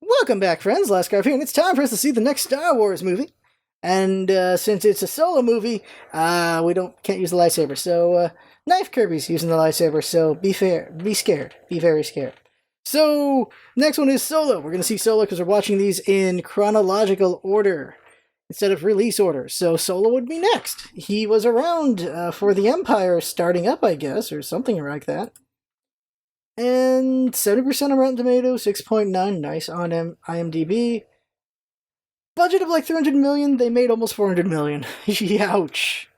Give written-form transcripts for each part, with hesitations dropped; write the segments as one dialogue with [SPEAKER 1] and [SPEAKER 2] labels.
[SPEAKER 1] Welcome back, friends. LostScarf here, and it's time for us to see the next Star Wars movie. And since it's a solo movie, we can't use the lightsaber. So Knife Kirby's using the lightsaber. So be fair, be scared, be very scared. So next one is Solo. We're gonna see Solo because we're watching these in chronological order instead of release order. So Solo would be next. He was around for the Empire starting up, I guess, or something like that. And 70% on Rotten Tomatoes, 6.9, nice on IMDb. Budget of like 300 million, they made almost 400 million. Ouch.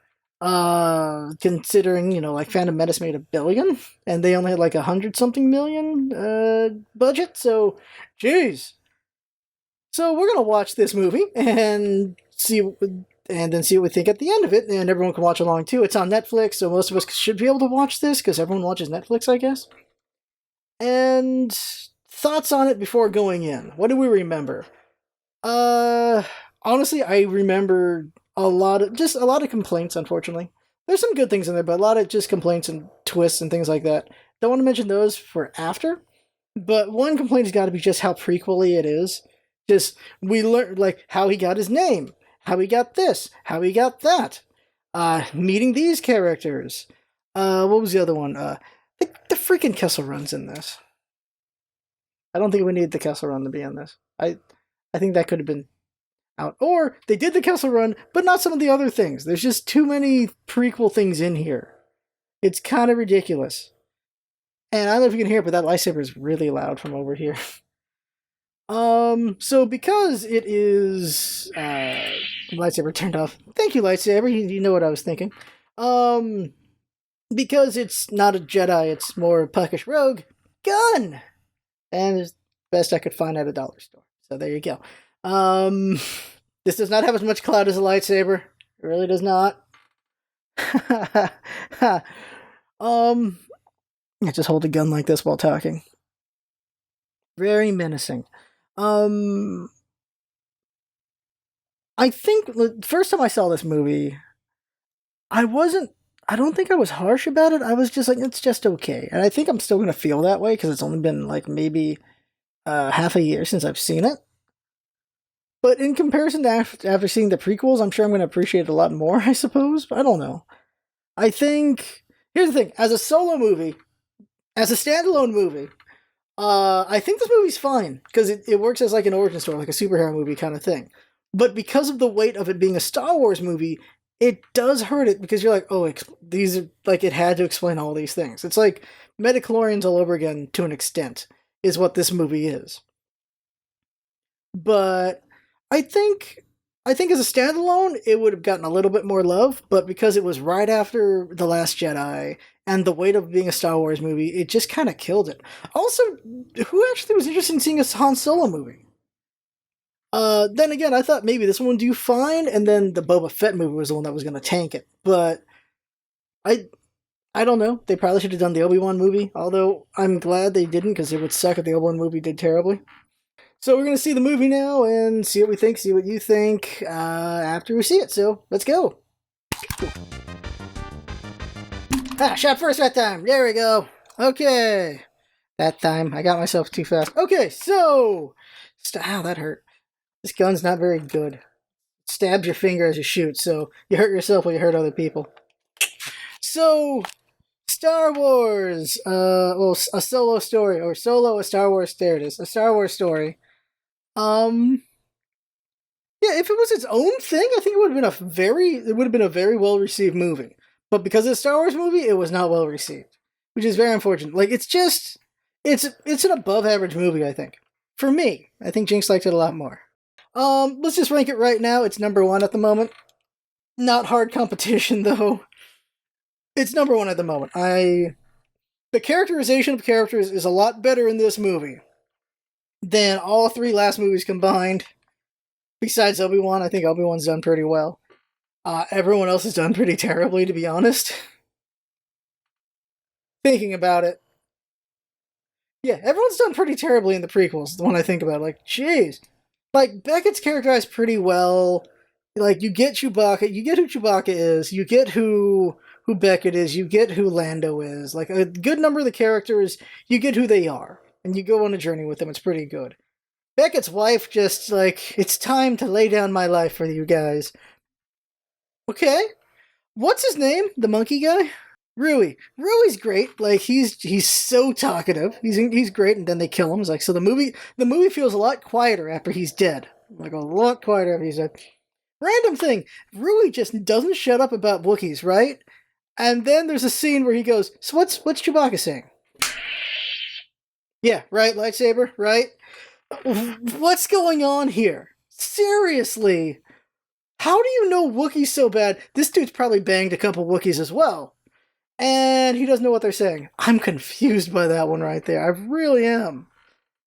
[SPEAKER 1] Considering, like Phantom Menace made $1 billion, and they only had like 100 something million budget, so jeez. So we're gonna watch this movie and then see what we think at the end of it, and everyone can watch along too. It's on Netflix, so most of us should be able to watch this because everyone watches Netflix, I guess. And thoughts on it before going in. What do we remember? Uh, Honestly, I remember a lot of complaints. Unfortunately, there's some good things in there, but a lot of just complaints and twists and things like that. Don't want to mention those for after. But one complaint has got to be just how prequely it is. Just we learned like how he got his name, how he got this, how he got that. Meeting these characters. What was the other one? The freaking Kessel Run's in this. I don't think we need the Kessel Run to be in this. I think that could have been out. Or they did the Kessel Run, but not some of the other things. There's just too many prequel things in here. It's kind of ridiculous. And I don't know if you can hear it, but that lightsaber is really loud from over here. So because it is lightsaber turned off. Thank you, lightsaber. You know what I was thinking. Because it's not a Jedi, it's more a puckish rogue gun, and it's best I could find at a dollar store. So there you go. This does not have as much clout as a lightsaber. It really does not. I just hold a gun like this while talking. Very menacing. Um, I think the first time I saw this movie, I wasn't. I don't think I was harsh about it. I was just like, it's just okay, and I think I'm still gonna feel that way because it's only been like maybe half a year since I've seen it. But in comparison to after seeing the prequels, I'm sure I'm going to appreciate it a lot more, I suppose. But I don't know. I think. Here's the thing as a solo movie, as a standalone movie, I think this movie's fine because it works as like an origin story, like a superhero movie kind of thing. But because of the weight of it being a Star Wars movie, it does hurt it because you're like, oh, these are like it had to explain all these things. It's like Metachlorians all over again to an extent, is what this movie is. But I think I think as a standalone, it would have gotten a little bit more love, but because it was right after The Last Jedi and the weight of being a Star Wars movie, it just kind of killed it. Also, who actually was interested in seeing a Han Solo movie? Then again, I thought maybe this one would do fine, and then the Boba Fett movie was the one that was going to tank it. But I, I don't know. They probably should have done the Obi-Wan movie. Although I'm glad they didn't, because it would suck if the Obi-Wan movie did terribly. So we're gonna see the movie now and see what we think, see what you think after we see it. So let's go. Shot first that time. There we go. Okay. That time I got myself too fast. Okay, so ow, that hurt. This gun's not very good. It stabs your finger as you shoot, so you hurt yourself while you hurt other people. So Star Wars, a solo story or solo a Star Wars. There it is, a Star Wars story. Um, Yeah, if it was its own thing, I think it would have been a very well received movie. But because it's a Star Wars movie, it was not well received, which is very unfortunate. Like it's an above average movie, I think. For me, I think Jinx liked it a lot more. Let's just rank it right now. It's number one at the moment. Not hard competition though. It's number one at the moment. The characterization of characters is a lot better in this movie than all three last movies combined. Besides Obi-Wan, I think Obi-Wan's done pretty well. Everyone else has done pretty terribly, to be honest. Thinking about it. Yeah, everyone's done pretty terribly in the prequels, when I think about it. Like, jeez. Like, Beckett's characterized pretty well. Like, you get Chewbacca, you get who Chewbacca is, you get who Beckett is, you get who Lando is. Like, a good number of the characters, you get who they are. And you go on a journey with them, it's pretty good. Beckett's wife just like, it's time to lay down my life for you guys. Okay, what's his name? The monkey guy? Rui. Rui's great. Like he's so talkative. He's great, and then they kill him. It's like so the movie feels a lot quieter after he's dead. Like a lot quieter after he's dead. Random thing. Rui just doesn't shut up about Wookiees, right? And then there's a scene where he goes, "So what's Chewbacca saying?" Yeah, right. Lightsaber, right? What's going on here? Seriously, how do you know Wookiees so bad? This dude's probably banged a couple Wookiees as well. And he doesn't know what they're saying. I'm confused by that one right there. I really am.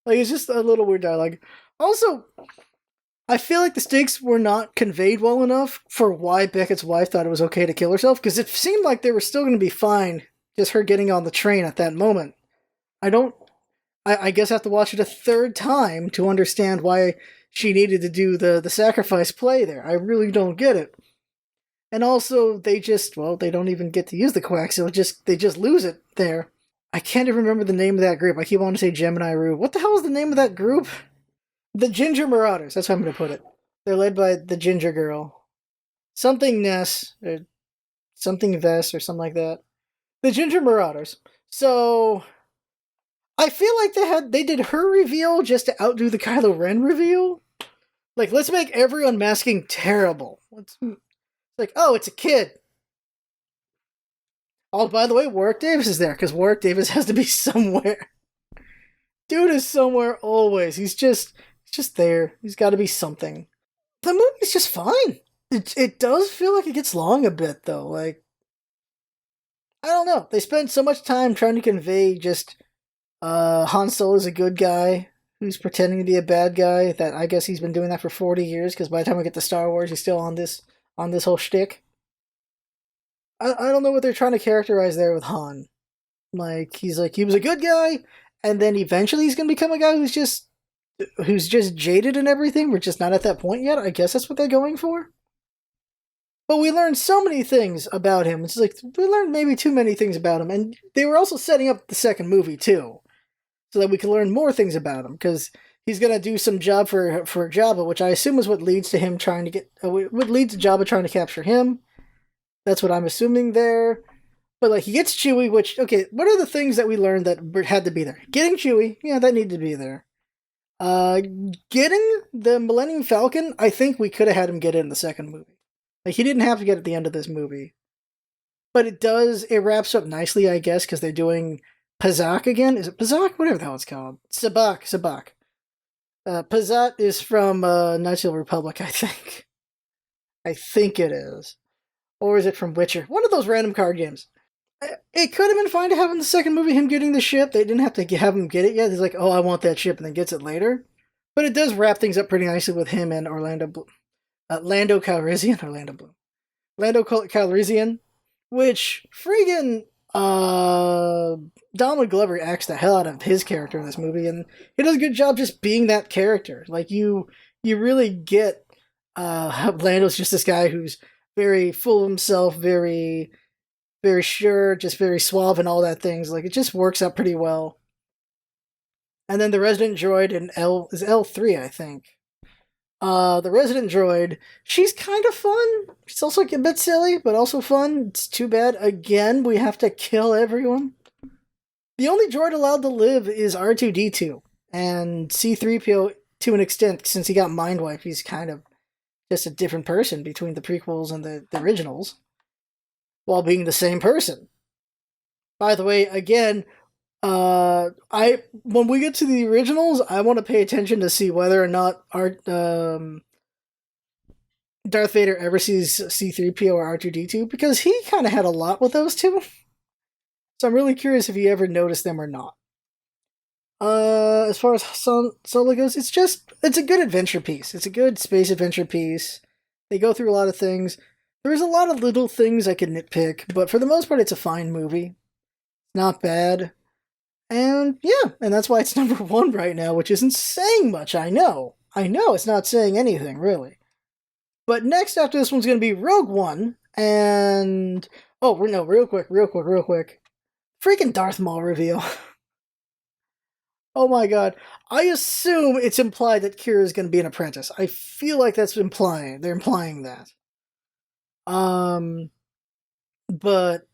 [SPEAKER 1] Like, it's just a little weird dialogue. Also, I feel like the stakes were not conveyed well enough for why Beckett's wife thought it was okay to kill herself, because it seemed like they were still going to be fine, just her getting on the train at that moment. I don't. I guess I have to watch it a third time to understand why she needed to do the sacrifice play there. I really don't get it. And also, they don't even get to use the coaxial, they just lose it there. I can't even remember the name of that group. I keep wanting to say Gemini Rue. What the hell is the name of that group? The Ginger Marauders, that's how I'm going to put it. They're led by the Ginger Girl. Something Ness, or something Vess, or something like that. The Ginger Marauders. So, I feel like they did her reveal just to outdo the Kylo Ren reveal. Like, let's make every unmasking terrible. Like, oh, it's a kid. Oh, by the way, Warwick Davis is there, because Warwick Davis has to be somewhere. Dude is somewhere always. He's just there. He's got to be something. The movie's just fine. It does feel like it gets long a bit, though. Like, I don't know. They spend so much time trying to convey just Han Solo's a good guy who's pretending to be a bad guy. That I guess he's been doing that for 40 years, because by the time we get to Star Wars, he's still on this whole shtick. I don't know what they're trying to characterize there with Han. Like he was a good guy, and then eventually he's gonna become a guy who's just jaded and everything. We're just not at that point yet. I guess that's what they're going for. But we learned so many things about him. It's like we learned maybe too many things about him, and they were also setting up the second movie too, so that we could learn more things about him, because he's gonna do some job for Jabba, which I assume is what leads to him trying to get what leads to Jabba trying to capture him. That's what I'm assuming there. But like he gets Chewie, which okay, what are the things that we learned that had to be there? Getting Chewie, yeah, that needed to be there. Getting the Millennium Falcon, I think we could have had him get it in the second movie. Like he didn't have to get it at the end of this movie. But it wraps up nicely, I guess, because they're doing Pazak again. Is it Pazak? Whatever the hell it's called. Sabak. Pazat is from Knights of the Republic, I think. I think it is. Or is it from Witcher? One of those random card games. It could have been fine to have in the second movie him getting the ship. They didn't have to have him get it yet. He's like, oh, I want that ship, and then gets it later. But it does wrap things up pretty nicely with him and Lando Calrissian, Lando Calrissian, which friggin' Donald Glover acts the hell out of his character in this movie, and he does a good job just being that character. Like you really get Lando's just this guy who's very full of himself, very, very sure, just very suave and all that things. Like, it just works out pretty well. And then the resident droid in L3, I think. The resident droid, she's kind of fun. She's also a bit silly, but also fun. It's too bad, again, we have to kill everyone. The only droid allowed to live is R2-D2. And C-3PO, to an extent, since he got mind wiped, he's kind of just a different person between the prequels and the originals, while being the same person. By the way, again, when we get to the originals, I want to pay attention to see whether or not Darth Vader ever sees C-3PO or R2-D2, because he kind of had a lot with those two. So I'm really curious if he ever noticed them or not. As far as Solo goes, it's a good adventure piece. It's a good space adventure piece. They go through a lot of things. There's a lot of little things I could nitpick, but for the most part, it's a fine movie. Not bad. And yeah, and that's why it's number 1 right now, which isn't saying much, I know. I know it's not saying anything, really. But next after this one's going to be Rogue One, and... oh, no, real quick. Freaking Darth Maul reveal. Oh my god. I assume it's implied that Kira is going to be an apprentice. I feel like that's implying. They're implying that. Um, but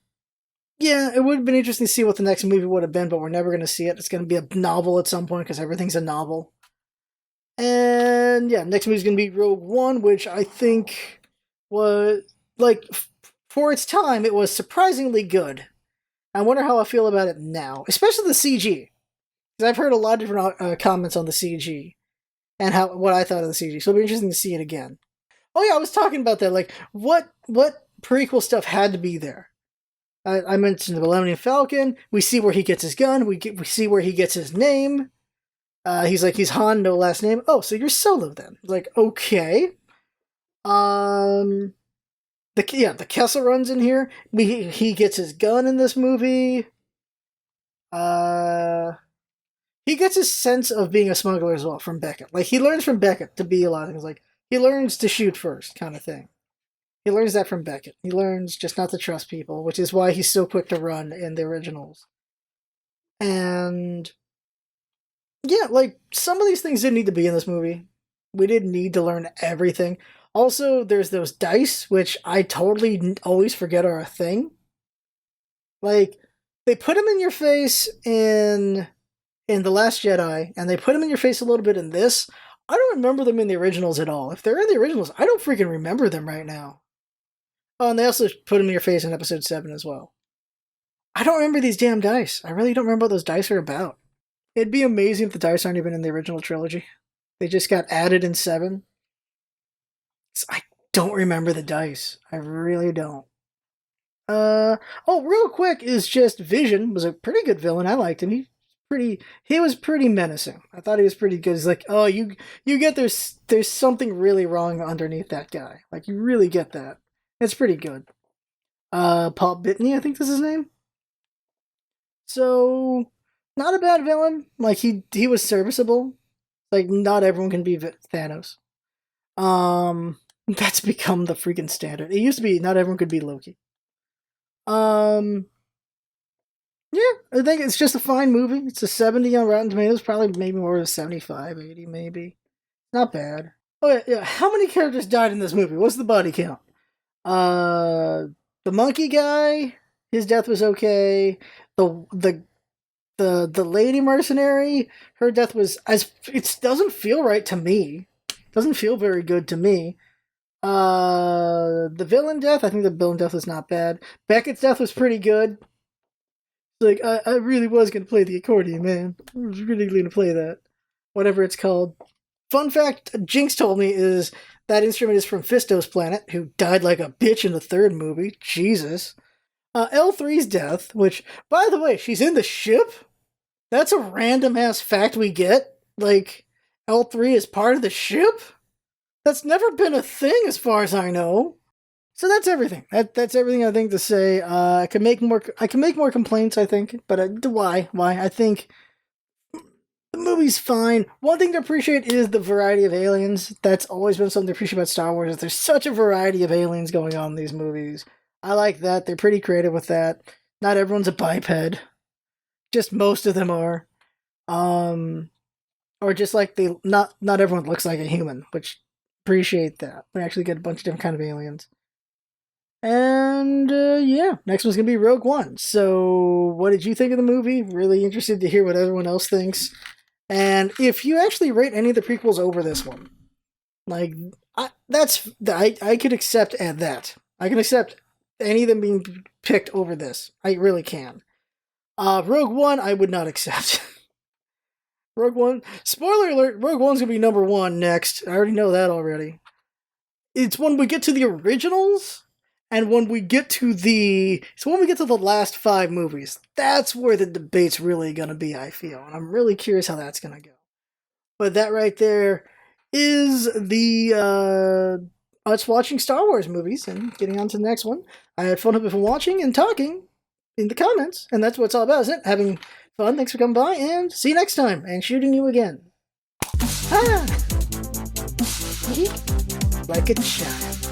[SPEAKER 1] yeah, it would have been interesting to see what the next movie would have been, but we're never going to see it. It's going to be a novel at some point because everything's a novel. And yeah, next movie is going to be Rogue One, which I think was like for its time, it was surprisingly good. I wonder how I feel about it now, especially the CG. Because I've heard a lot of different comments on the CG and what I thought of the CG. So it'll be interesting to see it again. Oh yeah, I was talking about that. Like, what prequel stuff had to be there? I mentioned the Millennium Falcon. We see where he gets his gun. We see where he gets his name. He's Han, no last name. Oh, so you're Solo then? Like, okay. The Kessel runs in here. He gets his gun in this movie. He gets his sense of being a smuggler as well from Beckett. Like, he learns from Beckett to be a lot of things. Like, he learns to shoot first, kind of thing. He learns that from Beckett. He learns just not to trust people, which is why he's so quick to run in the originals. And yeah, like, some of these things didn't need to be in this movie. We didn't need to learn everything. Also, there's those dice, which I totally always forget are a thing. Like, they put them in your face in The Last Jedi, and they put them in your face a little bit in this. I don't remember them in the originals at all. If they're in the originals, I don't freaking remember them right now. Oh, and they also put them in your face in Episode 7 as well. I don't remember these damn dice. I really don't remember what those dice are about. It'd be amazing if the dice aren't even in the original trilogy. They just got added in 7. I don't remember the dice. I really don't. Real quick is just Vision was a pretty good villain. I liked him. He was pretty menacing. I thought he was pretty good. He's like, oh, you get there's something really wrong underneath that guy. Like, you really get that. It's pretty good. Paul Bettany, I think that's his name. So, not a bad villain. Like, he was serviceable. Like, not everyone can be Thanos. That's become the freaking standard. It used to be not everyone could be Loki. Yeah, I think it's just a fine movie. It's a 70 on Rotten Tomatoes, probably maybe more than 75, 80 maybe. Not bad. Oh yeah, how many characters died in this movie? What's the body count? The monkey guy, his death was okay. The lady mercenary, her death was it doesn't feel right to me. Doesn't feel very good to me. The villain death, I think the villain death was not bad. Beckett's death was pretty good. Like, I really was going to play the accordion, man. I was really going to play that. Whatever it's called. Fun fact Jinx told me is that instrument is from Fisto's planet, who died like a bitch in the 3rd movie. Jesus. L3's death, which, by the way, she's in the ship? That's a random-ass fact we get. Like, L3 is part of the ship? That's never been a thing as far as I know. So that's everything. That's everything I think to say. I can make more complaints, I think, but why? I think the movie's fine. One thing to appreciate is the variety of aliens. That's always been something to appreciate about Star Wars. Is there's such a variety of aliens going on in these movies. I like that. They're pretty creative with that. Not everyone's a biped. Just most of them are. Or just like not everyone looks like a human, which appreciate that. We actually get a bunch of different kind of aliens. And yeah, next one's gonna be Rogue One. So, what did you think of the movie? Really interested to hear what everyone else thinks. And if you actually rate any of the prequels over this one, like I could accept that. I can accept any of them being picked over this. I really can. Rogue One, I would not accept. Rogue One, spoiler alert, Rogue One's gonna be number 1 next. I already know that already. It's when we get to the originals. And when we get to the last 5 movies, that's where the debate's really going to be, I feel. And I'm really curious how that's going to go. But that right there is the us watching Star Wars movies and getting on to the next one. I had fun with watching and talking in the comments, and that's what it's all about, isn't it? Having fun. Thanks for coming by, and see you next time, and shooting you again. Ah! Like a child.